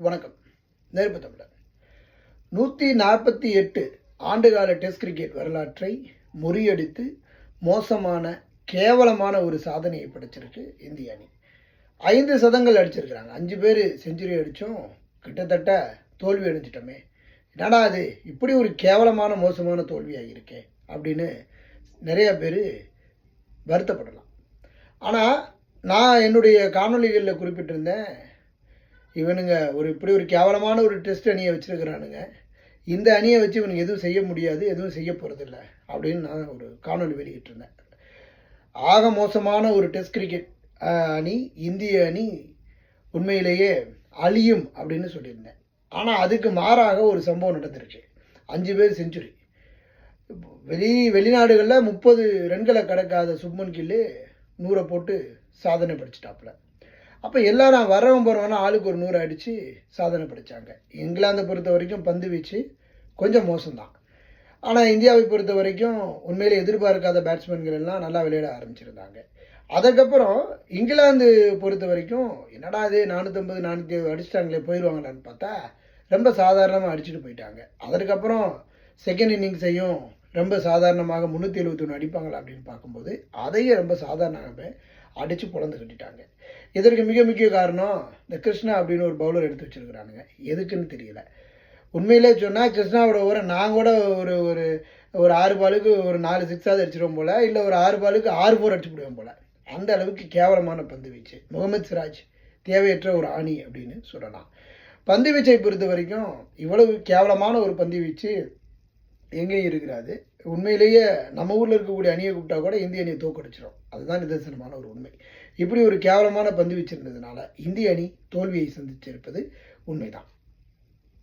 வணக்கம். நெருப்பு தமிழர். 148 ஆண்டுகால டெஸ்ட் கிரிக்கெட் வரலாற்றை முறியடித்து மோசமான கேவலமான ஒரு சாதனையை படைச்சிருக்கு இந்திய அணி. 5 சதங்கள் அடிச்சிருக்கிறாங்க. 5 பேர் செஞ்சுரி அடித்தும் கிட்டத்தட்ட தோல்வி அடைஞ்சிட்டோமே, என்னடா அது இப்படி ஒரு கேவலமான மோசமான தோல்வியாக இருக்கே அப்படின்னு நிறைய பேர் வருத்தப்படலாம். ஆனால் நான் என்னுடைய காணொலிகளில் குறிப்பிட்டிருந்தேன், இவனுங்க இப்படி ஒரு கேவலமான ஒரு டெஸ்ட் அணியை வச்சுருக்கிறானுங்க, இந்த அணியை வச்சு இவனுக்கு எதுவும் செய்ய முடியாது, எதுவும் செய்ய போகிறதில்ல அப்படின்னு நான் ஒரு காணொலி வெளியிட்டிருந்தேன். ஆக மோசமான ஒரு டெஸ்ட் கிரிக்கெட் அணி இந்திய அணி உண்மையிலேயே அழியும் அப்படின்னு சொல்லியிருந்தேன். ஆனால் அதுக்கு மாறாக ஒரு சம்பவம் நடந்திருக்கு. 5 பேர் செஞ்சுரி. வெளிநாடுகளில் 30 ரன்களை கடக்காத சுப்மன் கில்லு 100 போட்டு சாதனை படிச்சிட்டாப்புல. அப்போ எல்லாரும் வரவன் போகிறவனா ஆளுக்கு ஒரு 100 அடித்து சாதனை படித்தாங்க. இங்கிலாந்தை பொறுத்த வரைக்கும் பந்து வீச்சு கொஞ்சம் மோசம்தான். ஆனால் இந்தியாவை பொறுத்த வரைக்கும் உண்மையிலே எதிர்பார்க்காத பேட்ஸ்மேன்கள் எல்லாம் நல்லா விளையாட ஆரம்பிச்சிருந்தாங்க. அதுக்கப்புறம் இங்கிலாந்து பொறுத்த வரைக்கும் என்னடா இது 450 470 அடிச்சிட்டாங்களே, போயிடுவாங்களான்னு பார்த்தா ரொம்ப சாதாரணமாக அடிச்சுட்டு போயிட்டாங்க. அதற்கப்புறம் செகண்ட் இன்னிங்ஸையும் ரொம்ப சாதாரணமாக 371 அடிப்பாங்களா அப்படின்னு பார்க்கும்போது அதையும் ரொம்ப சாதாரணமாகவே அடித்து பொழந்து கட்டிட்டாங்க. இதற்கு மிக முக்கிய காரணம் இந்த கிருஷ்ணா அப்படின்னு ஒரு பவுலர் எடுத்து வச்சுருக்கிறானுங்க. எதுக்குன்னு தெரியல. உண்மையிலே சொன்னால் கிருஷ்ணாவோட ஓவரை நான் கூட ஒரு ஒரு ஒரு 6 பாலுக்கு ஒரு 4 6ஆவது அடிச்சிடுவோம் போல், இல்லை ஒரு 6 பாலுக்கு 6 4 அடிச்சு விடுவோம் போல். அந்த அளவுக்கு கேவலமான பந்து வீச்சு. முகமது சிராஜ் தேவையற்ற ஒரு ஆணி அப்படின்னு சொல்லலாம். பந்து வீச்சை பொறுத்த வரைக்கும் இவ்வளவு கேவலமான ஒரு பந்து வீச்சு எங்கேயும் இருக்கிறாது. உண்மையிலேயே நம்ம ஊரில் இருக்கக்கூடிய அணியை கூப்பிட்டா கூட இந்திய அணியை தோக்கடிச்சிடும். அதுதான் நிதர்சனமான ஒரு உண்மை. இப்படி ஒரு கேவலமான பந்து வீச்சு இருந்ததுனால இந்திய அணி தோல்வியை சந்திச்சிருப்பது உண்மைதான்.